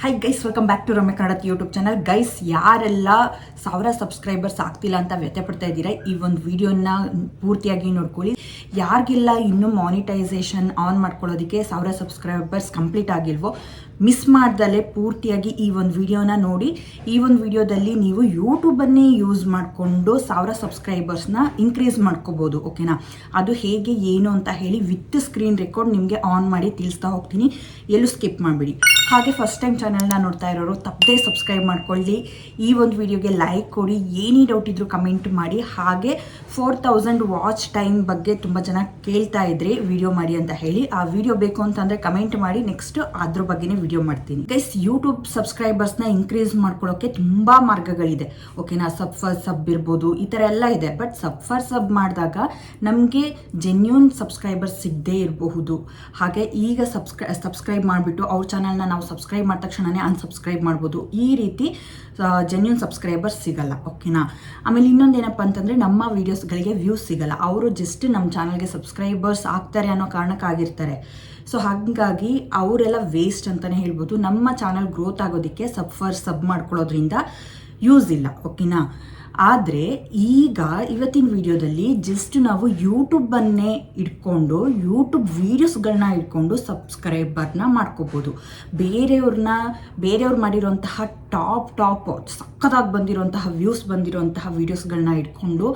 Hi guys, welcome back to Ramya Kannada YouTube channel. Guys, ಯಾರೆಲ್ಲ 1000 subscribers ಆಗ್ತಿಲ್ಲ ಅಂತ ವ್ಯಥೆ ಪಡ್ತಾ ಇದ್ದೀರಾ, ಈ ಒಂದು ವಿಡಿಯೋನ ಪೂರ್ತಿಯಾಗಿ ನೋಡ್ಕೊಳ್ಳಿ. ಯಾರಿಗೆಲ್ಲ ಇನ್ನೂ ಮಾನಿಟೈಸೇಷನ್ ಆನ್ ಮಾಡ್ಕೊಳ್ಳೋದಕ್ಕೆ 1000 ಸಬ್ಸ್ಕ್ರೈಬರ್ಸ್ ಕಂಪ್ಲೀಟ್ ಆಗಿಲ್ವೋ, ಮಿಸ್ ಮಾಡ್ದಲೇ ಪೂರ್ತಿಯಾಗಿ ಈ ಒಂದು ವಿಡಿಯೋನ ನೋಡಿ. ಈ ಒಂದು ವಿಡಿಯೋದಲ್ಲಿ ನೀವು ಯೂಟ್ಯೂಬನ್ನೇ ಯೂಸ್ ಮಾಡಿಕೊಂಡು 1000 ಸಬ್ಸ್ಕ್ರೈಬರ್ಸ್ನ ಇನ್ಕ್ರೀಸ್ ಮಾಡ್ಕೋಬೋದು. ಓಕೆನಾ? ಅದು ಹೇಗೆ ಏನು ಅಂತ ಹೇಳಿ ವಿತ್ ಸ್ಕ್ರೀನ್ ರೆಕಾರ್ಡ್ ನಿಮಗೆ ಆನ್ ಮಾಡಿ ತಿಳಿಸ್ತಾ ಹೋಗ್ತೀನಿ. ಎಲ್ಲೂ ಸ್ಕಿಪ್ ಮಾಡಿಬಿಡಿ. ಹಾಗೆ ಫಸ್ಟ್ ಟೈಮ್ ಚಾನಲ್ನ ನೋಡ್ತಾ ಇರೋರು ತಪ್ಪದೇ ಸಬ್ಸ್ಕ್ರೈಬ್ ಮಾಡ್ಕೊಳ್ಳಿ. ಈ ಒಂದು ವಿಡಿಯೋಗೆ ಲೈಕ್ ಕೊಡಿ. ಏನೇ ಡೌಟ್ ಇದ್ರೂ ಕಮೆಂಟ್ ಮಾಡಿ. ಹಾಗೆ 4000 ವಾಚ್ ಟೈಮ್ ಬಗ್ಗೆ ತುಂಬ ಜನ ಕೇಳ್ತಾ ಇದ್ರಿ ವಿಡಿಯೋ ಮಾಡಿ ಅಂತ ಹೇಳಿ. ಆ ವಿಡಿಯೋ ಬೇಕು ಅಂತಂದರೆ ಕಮೆಂಟ್ ಮಾಡಿ, ನೆಕ್ಸ್ಟ್ ಅದ್ರ ಬಗ್ಗೆನೇ ವಿಡಿಯೋ ಮಾಡ್ತೀನಿ. ಗೈಸ್, ಯೂಟ್ಯೂಬ್ ಸಬ್ಸ್ಕ್ರೈಬರ್ಸ್ನ ಇನ್ಕ್ರೀಸ್ ಮಾಡ್ಕೊಳ್ಳೋಕ್ಕೆ ತುಂಬ ಮಾರ್ಗಗಳಿದೆ. ಓಕೆನಾ? ಸಬ್ ಇರ್ಬೋದು, ಈ ಥರ ಎಲ್ಲ ಇದೆ. ಬಟ್ ಸಬ್ ಮಾಡಿದಾಗ ನಮಗೆ ಜೆನ್ಯೂನ್ ಸಬ್ಸ್ಕ್ರೈಬರ್ಸ್ ಸಿಗದೇ ಇರಬಹುದು. ಹಾಗೆ ಈಗ ಸಬ್ಸ್ಕ್ರೈಬ್ ಮಾಡಿಬಿಟ್ಟು ಅವ್ರ ಚಾನಲ್ನ ನಾವು ಸಬ್ಸ್ಕ್ರೈಬ್ ಮಾಡಿದ ತಕ್ಷಣನೇ ಅನ್ಸಬ್ಸ್ಕ್ರೈಬ್ ಮಾಡ್ಬೋದು. ಈ ರೀತಿ ಜೆನ್ಯೂನ್ ಸಬ್ಸ್ಕ್ರೈಬರ್ಸ್ ಸಿಗಲ್ಲ. ಓಕೆನಾ? ಆಮೇಲೆ ಇನ್ನೊಂದೇನಪ್ಪ ಅಂತಂದರೆ, ನಮ್ಮ ವೀಡಿಯೋಸ್ಗಳಿಗೆ ವ್ಯೂಸ್ ಸಿಗಲ್ಲ. ಅವರು ಜಸ್ಟ್ ನಮ್ಮ ಚಾನಲ್ಗೆ ಸಬ್ಸ್ಕ್ರೈಬರ್ಸ್ ಆಗ್ತಾರೆ ಅನ್ನೋ ಕಾರಣಕ್ಕಾಗಿರ್ತಾರೆ. ಸೊ ಹಾಗಾಗಿ ಅವರೆಲ್ಲ ವೇಸ್ಟ್ ಅಂತಲೇ ಹೇಳ್ಬೋದು. ನಮ್ಮ ಚಾನಲ್ ಗ್ರೋತ್ ಆಗೋದಕ್ಕೆ ಸಬ್ ಮಾಡ್ಕೊಳ್ಳೋದ್ರಿಂದ ಯೂಸ್ ಇಲ್ಲ. ಓಕೆನಾ? ಆದರೆ ಈಗ ಇವತ್ತಿನ ವಿಡಿಯೋದಲ್ಲಿ ಜಸ್ಟ್ ನಾವು ಯೂಟ್ಯೂಬನ್ನೇ ಇಟ್ಕೊಂಡು ಯೂಟ್ಯೂಬ್ ವೀಡಿಯೋಸ್ಗಳನ್ನ ಇಟ್ಕೊಂಡು ಸಬ್ಸ್ಕ್ರೈಬರ್ನ ಮಾಡ್ಕೋಬೋದು. ಬೇರೆಯವ್ರು ಮಾಡಿರೋಂತಹ ಟಾಪ್ ಸಕ್ಕತ್ತಾಗಿ ಬಂದಿರೋಂತಹ ವ್ಯೂಸ್ ಬಂದಿರೋಂತಹ ವೀಡಿಯೋಸ್ಗಳನ್ನ ಇಟ್ಕೊಂಡು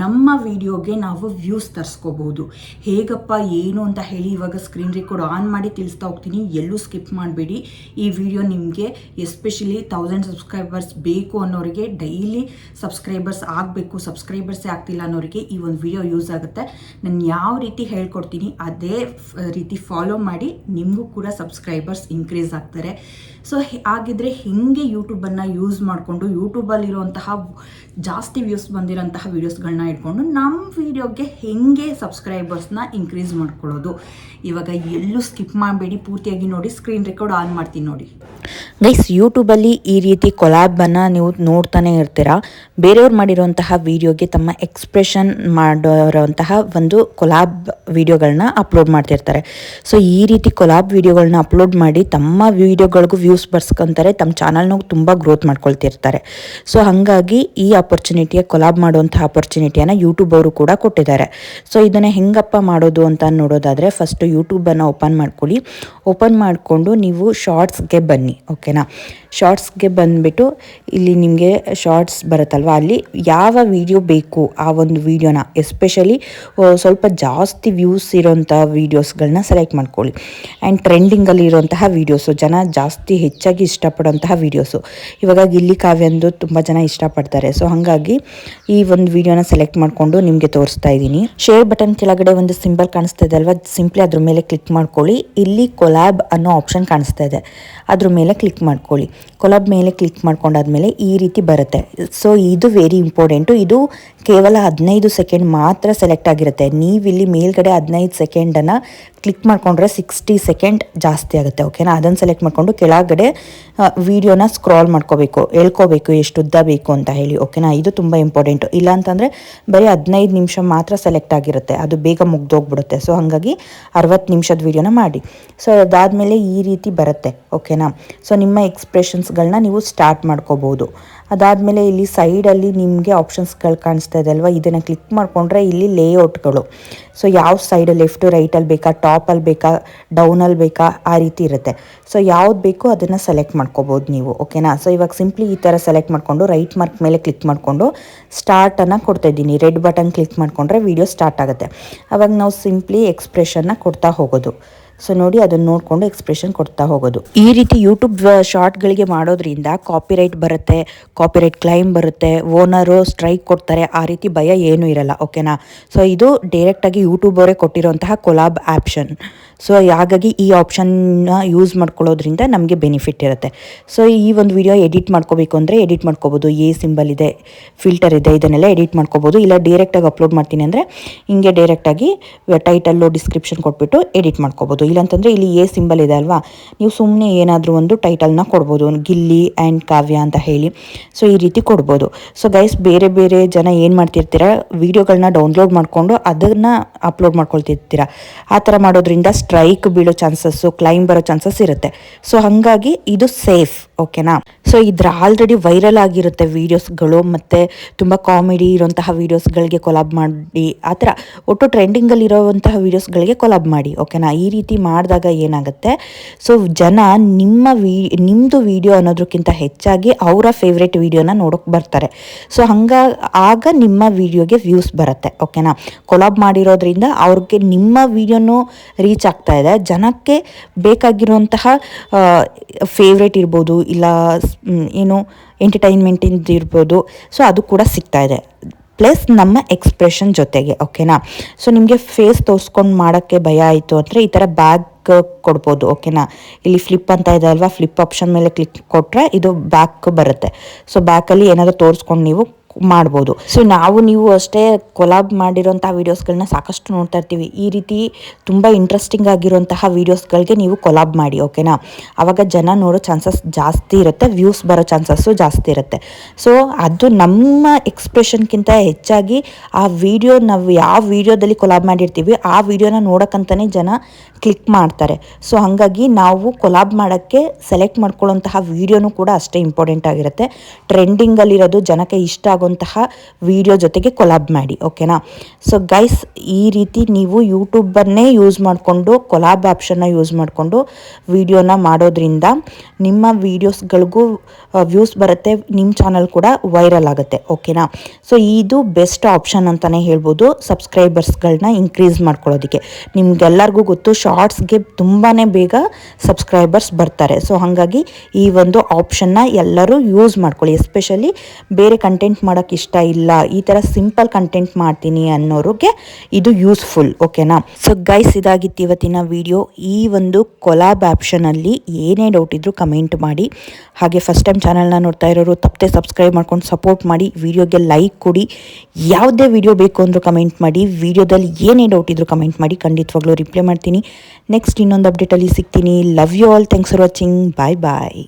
ನಮ್ಮ ವಿಡಿಯೋಗೆ ನಾವು ವ್ಯೂಸ್ ತರಿಸ್ಕೋಬೋದು. ಹೇಗಪ್ಪ ಏನು ಅಂತ ಹೇಳಿ ಇವಾಗ ಸ್ಕ್ರೀನ್ ರೆಕಾರ್ಡ್ ಆನ್ ಮಾಡಿ ತಿಳಿಸ್ತಾ ಹೋಗ್ತೀನಿ. ಎಲ್ಲೂ ಸ್ಕಿಪ್ ಮಾಡಬೇಡಿ. ಈ ವಿಡಿಯೋ ನಿಮಗೆ ಎಸ್ಪೆಷಲಿ 1000 ಸಬ್ಸ್ಕ್ರೈಬರ್ಸ್ ಬೇಕು ಅನ್ನೋರಿಗೆ, ಡೈಲಿ ಸಬ್ಸ್ಕ್ರೈಬರ್ಸ್ ಆಗಬೇಕು, ಸಬ್ಸ್ಕ್ರೈಬರ್ಸೇ ಆಗ್ತಿಲ್ಲ ಅನ್ನೋರಿಗೆ ಈ ಒಂದು ವಿಡಿಯೋ ಯೂಸ್ ಆಗುತ್ತೆ. ನಾನು ಯಾವ ರೀತಿ ಹೇಳ್ಕೊಡ್ತೀನಿ ಅದೇ ರೀತಿ ಫಾಲೋ ಮಾಡಿ, ನಿಮಗೂ ಕೂಡ ಸಬ್ಸ್ಕ್ರೈಬರ್ಸ್ ಇನ್ಕ್ರೀಸ್ ಆಗ್ತಾರೆ. ಸೊ ಹಾಗಿದ್ರೆ ಹೇಗೆ ಯೂಟ್ಯೂಬನ್ನು ಯೂಸ್ ಮಾಡಿಕೊಂಡು ಯೂಟ್ಯೂಬಲ್ಲಿರುವಂತಹ ಜಾಸ್ತಿ ವ್ಯೂಸ್ ಬಂದಿರೋಂತಹ ವೀಡಿಯೋಸ್ಗಳನ್ನ ಇಟ್ಕೊಂಡು ನಮ್ಮ ವಿಡಿಯೋಗೆ ಹೇಗೆ ಸಬ್ಸ್ಕ್ರೈಬರ್ಸ್ನ ಇನ್ಕ್ರೀಸ್ ಮಾಡ್ಕೊಳ್ಳೋದು, ಇವಾಗ ಎಲ್ಲೂ ಸ್ಕಿಪ್ ಮಾಡಬೇಡಿ, ಪೂರ್ತಿಯಾಗಿ ನೋಡಿ. ಸ್ಕ್ರೀನ್ ರೆಕಾರ್ಡ್ ಆನ್ ಮಾಡ್ತೀನಿ ನೋಡಿ. ಗೈಸ್, ಯೂಟ್ಯೂಬಲ್ಲಿ ಈ ರೀತಿ ಕೊಲಾಬನ್ನು ನೀವು ನೋಡ್ತಾನೆ ಇರ್ತೀರಾ. ಬೇರೆಯವ್ರು ಮಾಡಿರೋಂತಹ ವಿಡಿಯೋಗೆ ತಮ್ಮ ಎಕ್ಸ್ಪ್ರೆಷನ್ ಮಾಡಿರೋಂತಹ ಒಂದು ಕೊಲಾಬ್ ವಿಡಿಯೋಗಳನ್ನ ಅಪ್ಲೋಡ್ ಮಾಡ್ತಿರ್ತಾರೆ. ಸೊ ಈ ರೀತಿ ಕೊಲಾಬ್ ವಿಡಿಯೋಗಳನ್ನ ಅಪ್ಲೋಡ್ ಮಾಡಿ ತಮ್ಮ ವಿಡಿಯೋಗಳಿಗೂ ವ್ಯೂಸ್ ಬರ್ಸ್ಕೊಂತಾರೆ, ತಮ್ಮ ಚಾನಲ್ನ ತುಂಬ ಗ್ರೋತ್ ಮಾಡ್ಕೊಳ್ತಿರ್ತಾರೆ. ಸೊ ಹಾಗಾಗಿ ಈ ಕೊಲಾಬ್ ಮಾಡುವಂತಹ ಅಪರ್ಚುನಿಟಿಯನ್ನು ಯೂಟ್ಯೂಬ್ ಅವರು ಕೂಡ ಕೊಟ್ಟಿದ್ದಾರೆ. ಸೊ ಇದನ್ನು ಹೆಂಗಪ್ಪ ಮಾಡೋದು ಅಂತ ನೋಡೋದಾದರೆ, ಫಸ್ಟು ಯೂಟ್ಯೂಬನ್ನು ಓಪನ್ ಮಾಡ್ಕೊಳ್ಳಿ. ಓಪನ್ ಮಾಡಿಕೊಂಡು ನೀವು ಶಾರ್ಟ್ಸ್ಗೆ ಬನ್ನಿ. ಓಕೆನಾ? ಶಾರ್ಟ್ಸ್ಗೆ ಬಂದುಬಿಟ್ಟು ಇಲ್ಲಿ ನಿಮಗೆ ಶಾರ್ಟ್ಸ್ ಬರುತ್ತಲ್ವ, ಅಲ್ಲಿ ಯಾವ ವಿಡಿಯೋ ಬೇಕು ಆ ಒಂದು ವಿಡಿಯೋನ, ಎಸ್ಪೆಷಲಿ ಸ್ವಲ್ಪ ಜಾಸ್ತಿ ವ್ಯೂಸ್ ಇರೋಂಥ ವೀಡಿಯೋಸ್ಗಳನ್ನ ಸೆಲೆಕ್ಟ್ ಮಾಡ್ಕೊಳ್ಳಿ. ಆ್ಯಂಡ್ ಟ್ರೆಂಡಿಂಗಲ್ಲಿ ಇರೋಂತಹ ವೀಡಿಯೋಸು, ಜನ ಜಾಸ್ತಿ ಹೆಚ್ಚಾಗಿ ಇಷ್ಟಪಡೋಂತಹ ವೀಡಿಯೋಸು. ಇವಾಗ ಗಿಲ್ಲಿ ಕಾವ್ಯಂದು ತುಂಬ ಜನ ಇಷ್ಟಪಡ್ತಾರೆ. ಸೊ ಹಾಗಾಗಿ ಈ ಒಂದು ವಿಡಿಯೋನ ಸೆಲೆಕ್ಟ್ ಮಾಡಿಕೊಂಡು ನಿಮಗೆ ತೋರಿಸ್ತಾ ಇದ್ದೀನಿ. ಶೇರ್ ಬಟನ್ ಕೆಳಗಡೆ ಒಂದು ಸಿಂಬಲ್ ಕಾಣಿಸ್ತಾ ಇದೆ ಅಲ್ವಾ, ಸಿಂಪ್ಲಿ ಅದ್ರ ಮೇಲೆ ಕ್ಲಿಕ್ ಮಾಡ್ಕೊಳ್ಳಿ. ಇಲ್ಲಿ ಕೊಲಾಬ್ ಅನ್ನೋ ಆಪ್ಷನ್ ಕಾಣಿಸ್ತಾ ಇದೆ, ಅದ್ರ ಮೇಲೆ ಕ್ಲಿಕ್ ಮಾಡ್ಕೊಳ್ಳಿ. ಕೊಲಾಬ್ ಮೇಲೆ ಕ್ಲಿಕ್ ಮಾಡ್ಕೊಂಡಾದ್ಮೇಲೆ ಈ ರೀತಿ ಬರುತ್ತೆ. ಸೊ ಇದು ವೆರಿ ಇಂಪಾರ್ಟೆಂಟು. ಇದು ಕೇವಲ 15 ಸೆಕೆಂಡ್ ಮಾತ್ರ ಸೆಲೆಕ್ಟ್ ಆಗಿರುತ್ತೆ. ನೀವಿಲ್ಲಿ ಮೇಲ್ಗಡೆ 15 ಸೆಕೆಂಡನ್ನು ಕ್ಲಿಕ್ ಮಾಡಿಕೊಂಡ್ರೆ 60 ಸೆಕೆಂಡ್ ಜಾಸ್ತಿ ಆಗುತ್ತೆ. ಓಕೆನಾ? ಅದನ್ನು ಸೆಲೆಕ್ಟ್ ಮಾಡಿಕೊಂಡು ಕೆಳಗಡೆ ವಿಡಿಯೋನ ಸ್ಕ್ರಾಲ್ ಮಾಡ್ಕೋಬೇಕು, ಹೇಳ್ಕೋಬೇಕು ಎಷ್ಟು ಉದ್ದ ಬೇಕು ಅಂತ ಹೇಳಿ. ಓಕೆನಾ? ಇದು ತುಂಬ ಇಂಪಾರ್ಟೆಂಟು. ಇಲ್ಲ ಅಂತಂದರೆ ಬರೀ 15 ನಿಮಿಷ ಮಾತ್ರ ಸೆಲೆಕ್ಟ್ ಆಗಿರುತ್ತೆ, ಅದು ಬೇಗ ಮುಗ್ದೋಗ್ಬಿಡುತ್ತೆ. ಸೊ ಹಾಗಾಗಿ 60 ನಿಮಿಷದ ವಿಡಿಯೋನ ಮಾಡಿ. ಸೊ ಅದಾದಮೇಲೆ ಈ ರೀತಿ ಬರುತ್ತೆ. ಓಕೆನಾ? ಸೊ ನಿಮ್ಮ ಎಕ್ಸ್ಪ್ರೆಷನ್ಸ್ಗಳನ್ನ ನೀವು ಸ್ಟಾರ್ಟ್ ಮಾಡ್ಕೋಬೋದು. ಅದಾದಮೇಲೆ ಇಲ್ಲಿ ಸೈಡಲ್ಲಿ ನಿಮಗೆ ಆಪ್ಷನ್ಸ್ಗಳು ಕಾಣಿಸ್ತಾ ಇದೆ ಅಲ್ವಾ, ಇದನ್ನು ಕ್ಲಿಕ್ ಮಾಡಿಕೊಂಡ್ರೆ ಇಲ್ಲಿ ಲೇಔಟ್ಗಳು. ಸೊ ಯಾವ ಸೈಡ್, ಲೆಫ್ಟು ರೈಟಲ್ಲಿ ಬೇಕಾ, ಟಾಪಲ್ಲಿ ಬೇಕಾ, ಡೌನಲ್ಲಿ ಬೇಕಾ, ಆ ರೀತಿ ಇರುತ್ತೆ. ಸೊ ಯಾವ್ದು ಬೇಕೋ ಅದನ್ನು ಸೆಲೆಕ್ಟ್ ಮಾಡ್ಕೋಬೋದು ನೀವು. ಓಕೆನಾ? ಸೊ ಇವಾಗ ಸಿಂಪ್ಲಿ ಈ ಥರ ಸೆಲೆಕ್ಟ್ ಮಾಡಿಕೊಂಡು ರೈಟ್ ಮಾರ್ಕ್ ಮೇಲೆ ಕ್ಲಿಕ್ ಮಾಡಿಕೊಂಡು ಸ್ಟಾರ್ಟನ್ನು ಕೊಡ್ತಾ ಇದ್ದೀನಿ. ರೆಡ್ ಬಟನ್ ಕ್ಲಿಕ್ ಮಾಡಿಕೊಂಡ್ರೆ ವಿಡಿಯೋ ಸ್ಟಾರ್ಟ್ ಆಗುತ್ತೆ. ಅವಾಗ ನಾವು ಸಿಂಪ್ಲಿ ಎಕ್ಸ್ಪ್ರೆಷನ್ನ ಕೊಡ್ತಾ ಹೋಗೋದು. ಸೊ ನೋಡಿ, ಅದನ್ನು ನೋಡಿಕೊಂಡು ಎಕ್ಸ್ಪ್ರೆಷನ್ ಕೊಡ್ತಾ ಹೋಗೋದು. ಈ ರೀತಿ ಯೂಟ್ಯೂಬ್ ಶಾರ್ಟ್ಗಳಿಗೆ ಮಾಡೋದ್ರಿಂದ ಕಾಪಿರೈಟ್ ಬರುತ್ತೆ, ಕಾಪಿರೈಟ್ ಕ್ಲೈಮ್ ಬರುತ್ತೆ, ಓನರು ಸ್ಟ್ರೈಕ್ ಕೊಡ್ತಾರೆ, ಆ ರೀತಿ ಭಯ ಏನೂ ಇರಲ್ಲ. ಓಕೆನಾ? ಸೊ ಇದು ಡೈರೆಕ್ಟಾಗಿ ಯೂಟ್ಯೂಬ್ ಅವರೇ ಕೊಟ್ಟಿರೋಂತಹ ಕೊಲಾಬ್ ಆಪ್ಷನ್. ಸೊ ಹಾಗಾಗಿ ಈ ಆಪ್ಷನ್ನ ಯೂಸ್ ಮಾಡ್ಕೊಳ್ಳೋದ್ರಿಂದ ನಮಗೆ ಬೆನಿಫಿಟ್ ಇರುತ್ತೆ. ಸೊ ಈ ಒಂದು ವಿಡಿಯೋ ಎಡಿಟ್ ಮಾಡ್ಕೋಬೇಕು ಅಂದರೆ ಎಡಿಟ್ ಮಾಡ್ಕೋಬೋದು. ಸಿಂಬಲ್ ಇದೆ, ಫಿಲ್ಟರ್ ಇದೆ, ಇದನ್ನೆಲ್ಲ ಎಡಿಟ್ ಮಾಡ್ಕೋಬೋದು. ಇಲ್ಲ ಡೈರೆಕ್ಟಾಗಿ ಅಪ್ಲೋಡ್ ಮಾಡ್ತೀನಿ ಅಂದರೆ ಹಿಂಗೆ ಡೈರೆಕ್ಟಾಗಿ ಟೈಟಲ್ಲು ಡಿಸ್ಕ್ರಿಪ್ಷನ್ ಕೊಟ್ಬಿಟ್ಟು ಎಡಿಟ್ ಮಾಡ್ಕೋಬೋದು. ಇಲ್ಲಾಂತಂದರೆ ಇಲ್ಲಿ ಸಿಂಬಲ್ ಇದೆ ಅಲ್ವಾ, ನೀವು ಸುಮ್ಮನೆ ಏನಾದರೂ ಒಂದು ಟೈಟಲ್ನ ಕೊಡ್ಬೋದು, ಗಿಲ್ಲಿ ಆ್ಯಂಡ್ ಕಾವ್ಯ ಅಂತ ಹೇಳಿ. ಸೊ ಈ ರೀತಿ ಕೊಡ್ಬೋದು. ಸೊ ಗೈಸ್, ಬೇರೆ ಜನ ಏನು ಮಾಡ್ತಿರ್ತೀರ, ವಿಡಿಯೋಗಳನ್ನ ಡೌನ್ಲೋಡ್ ಮಾಡಿಕೊಂಡು ಅದನ್ನು ಅಪ್ಲೋಡ್ ಮಾಡ್ಕೊಳ್ತಿರ್ತೀರ. ಆ ಥರ ಮಾಡೋದ್ರಿಂದ ಸ್ಟ್ರೈಕ್ ಬೀಳೋ ಚಾನ್ಸಸ್ಸು, ಕ್ಲೈಮ್ ಬರೋ ಚಾನ್ಸಸ್ ಇರುತ್ತೆ. ಸೊ ಹಾಗಾಗಿ ಇದು ಸೇಫ್, ಓಕೆನಾ. ಸೊ ಇದ್ರ ಆಲ್ರೆಡಿ ವೈರಲ್ ಆಗಿರುತ್ತೆ ವೀಡಿಯೋಸ್ಗಳು, ಮತ್ತು ತುಂಬ ಕಾಮಿಡಿ ಇರೋಂತಹ ವೀಡಿಯೋಸ್ಗಳಿಗೆ ಕೊಲಾಬ್ ಮಾಡಿ, ಆ ಥರ ಒಟ್ಟು ಟ್ರೆಂಡಿಂಗಲ್ಲಿರೋವಂತಹ ವೀಡಿಯೋಸ್ಗಳಿಗೆ ಕೊಲಾಬ್ ಮಾಡಿ, ಓಕೆನಾ. ಈ ರೀತಿ ಮಾಡಿದಾಗ ಏನಾಗುತ್ತೆ, ಸೊ ಜನ ನಿಮ್ಮದು ವೀಡಿಯೋ ಅನ್ನೋದಕ್ಕಿಂತ ಹೆಚ್ಚಾಗಿ ಅವರ ಫೇವ್ರೆಟ್ ವೀಡಿಯೋನ ನೋಡೋಕೆ ಬರ್ತಾರೆ. ಸೊ ಆಗ ನಿಮ್ಮ ವೀಡಿಯೋಗೆ ವ್ಯೂಸ್ ಬರುತ್ತೆ, ಓಕೆನಾ. ಕೊಲಾಬ್ ಮಾಡಿರೋದ್ರಿಂದ ಅವ್ರಿಗೆ ನಿಮ್ಮ ವೀಡಿಯೋನೂ ರೀಚ್ ಆಗ್ತಾ ಇದೆ, ಜನಕ್ಕೆ ಬೇಕಾಗಿರುವಂತಹ ಫೇವ್ರೇಟ್ ಇರ್ಬೋದು, ಇಲ್ಲ ಏನು ಎಂಟರ್ಟೈನ್ಮೆಂಟಿಂದ ಇರ್ಬೋದು. ಸೊ ಅದು ಕೂಡ ಸಿಗ್ತಾ ಇದೆ, ಪ್ಲಸ್ ನಮ್ಮ ಎಕ್ಸ್ಪ್ರೆಷನ್ ಜೊತೆಗೆ, ಓಕೆನಾ. ಸೊ ನಿಮಗೆ ಫೇಸ್ ತೋರಿಸ್ಕೊಂಡು ಮಾಡೋಕ್ಕೆ ಭಯ ಆಯಿತು ಅಂದರೆ ಈ ಥರ ಬ್ಯಾಗ್ ಕೊಡ್ಬೋದು, ಓಕೆನಾ. ಇಲ್ಲಿ ಫ್ಲಿಪ್ ಅಂತ ಇದೆ ಅಲ್ವಾ, ಫ್ಲಿಪ್ ಆಪ್ಷನ್ ಮೇಲೆ ಕ್ಲಿಕ್ ಕೊಟ್ಟರೆ ಇದು ಬ್ಯಾಕ್ ಬರುತ್ತೆ. ಸೊ ಬ್ಯಾಕಲ್ಲಿ ಏನಾದರೂ ತೋರಿಸ್ಕೊಂಡು ನೀವು ಮಾಡ್ಬೋದು. ಸೊ ನೀವು ಅಷ್ಟೇ ಕೊಲಾಬ್ ಮಾಡಿರೋಂಥ ವೀಡಿಯೋಸ್ಗಳನ್ನ ಸಾಕಷ್ಟು ನೋಡ್ತಾ ಇರ್ತೀವಿ. ಈ ರೀತಿ ತುಂಬ ಇಂಟ್ರೆಸ್ಟಿಂಗ್ ಆಗಿರುವಂತಹ ವೀಡಿಯೋಸ್ಗಳಿಗೆ ನೀವು ಕೊಲಾಬ್ ಮಾಡಿ, ಓಕೆನಾ. ಆವಾಗ ಜನ ನೋಡೋ ಚಾನ್ಸಸ್ ಜಾಸ್ತಿ ಇರುತ್ತೆ, ವ್ಯೂಸ್ ಬರೋ ಚಾನ್ಸಸ್ಸು ಜಾಸ್ತಿ ಇರುತ್ತೆ. ಸೊ ಅದು ನಮ್ಮ ಎಕ್ಸ್ಪ್ರೆಷನ್ಗಿಂತ ಹೆಚ್ಚಾಗಿ ಆ ವಿಡಿಯೋ, ನಾವು ಯಾವ ವಿಡಿಯೋದಲ್ಲಿ ಕೊಲಾಬ್ ಮಾಡಿರ್ತೀವಿ ಆ ವಿಡಿಯೋನ ನೋಡೋಕ್ಕಂತಲೇ ಜನ ಕ್ಲಿಕ್ ಮಾಡ್ತಾರೆ. ಸೊ ಹಾಗಾಗಿ ನಾವು ಕೊಲಾಬ್ ಮಾಡೋಕ್ಕೆ ಸೆಲೆಕ್ಟ್ ಮಾಡ್ಕೊಳ್ಳೋಂತಹ ವಿಡಿಯೋನೂ ಕೂಡ ಅಷ್ಟೇ ಇಂಪಾರ್ಟೆಂಟ್ ಆಗಿರುತ್ತೆ. ಟ್ರೆಂಡಿಂಗಲ್ಲಿರೋದು, ಜನಕ್ಕೆ ಇಷ್ಟ ಆಗುವಂತಹ ವಿಡಿಯೋ ಜೊತೆಗೆ ಕೊಲಾಬ್ ಮಾಡಿ, ಓಕೆನಾ. ಸೊ ಗೈಸ್, ಈ ರೀತಿ ನೀವು ಯೂಟ್ಯೂಬನ್ನೇ ಯೂಸ್ ಮಾಡಿಕೊಂಡು, ಕೊಲಾಬ್ ಆಪ್ಷನ್ನ ಯೂಸ್ ಮಾಡಿಕೊಂಡು ವಿಡಿಯೋನ ಮಾಡೋದ್ರಿಂದ ನಿಮ್ಮ ವೀಡಿಯೋಸ್ಗಳಿಗೂ ವ್ಯೂಸ್ ಬರುತ್ತೆ, ನಿಮ್ಮ ಚಾನಲ್ ಕೂಡ ವೈರಲ್ ಆಗುತ್ತೆ, ಓಕೆನಾ. ಸೊ ಇದು ಬೆಸ್ಟ್ ಆಪ್ಷನ್ ಅಂತಲೇ ಹೇಳ್ಬೋದು ಸಬ್ಸ್ಕ್ರೈಬರ್ಸ್ಗಳನ್ನ ಇನ್ಕ್ರೀಸ್ ಮಾಡ್ಕೊಳ್ಳೋದಕ್ಕೆ. ನಿಮ್ಗೆಲ್ಲರಿಗೂ ಗೊತ್ತು, ಶಾರ್ಟ್ಸ್ಗೆ ತುಂಬಾ ಬೇಗ ಸಬ್ಸ್ಕ್ರೈಬರ್ಸ್ ಬರ್ತಾರೆ. ಸೊ ಹಾಗಾಗಿ ಈ ಒಂದು ಆಪ್ಷನ್ನ ಎಲ್ಲರೂ ಯೂಸ್ ಮಾಡ್ಕೊಳ್ಳಿ. ಎಸ್ಪೆಷಲಿ ಬೇರೆ ಕಂಟೆಂಟ್ ಮಾಡೋಕ್ಕೆ ಇಷ್ಟ ಇಲ್ಲ, ಈ ಥರ ಸಿಂಪಲ್ ಕಂಟೆಂಟ್ ಮಾಡ್ತೀನಿ ಅನ್ನೋರಿಗೆ ಇದು ಯೂಸ್ಫುಲ್, ಓಕೆನಾ. ಸೊ ಗೈಸ್, ಇದಾಗಿತ್ತು ಇವತ್ತಿನ ವಿಡಿಯೋ. ಈ ಒಂದು ಕೊಲಾಬ್ ಆಪ್ಷನಲ್ಲಿ ಏನೇ ಡೌಟ್ ಇದ್ದರೂ ಕಮೆಂಟ್ ಮಾಡಿ. ಹಾಗೆ ಫಸ್ಟ್ ಟೈಮ್ ಚಾನಲ್ನ ನೋಡ್ತಾ ಇರೋರು ತಪ್ಪದೆ ಸಬ್ಸ್ಕ್ರೈಬ್ ಮಾಡ್ಕೊಂಡು ಸಪೋರ್ಟ್ ಮಾಡಿ, ವಿಡಿಯೋಗೆ ಲೈಕ್ ಕೊಡಿ. ಯಾವುದೇ ವಿಡಿಯೋ ಬೇಕು ಅಂದರೂ ಕಮೆಂಟ್ ಮಾಡಿ, ವಿಡಿಯೋದಲ್ಲಿ ಏನೇ ಡೌಟ್ ಇದ್ದರೂ ಕಮೆಂಟ್ ಮಾಡಿ, ಖಂಡಿತವಾಗ್ಲೂ ರಿಪ್ಲೈ ಮಾಡ್ತೀನಿ. ನೆಕ್ಸ್ಟ್ ಇನ್ನೊಂದು ಅಪ್ಡೇಟಲ್ಲಿ ಸಿಗ್ತೀನಿ. Love you all, thanks for watching, bye bye.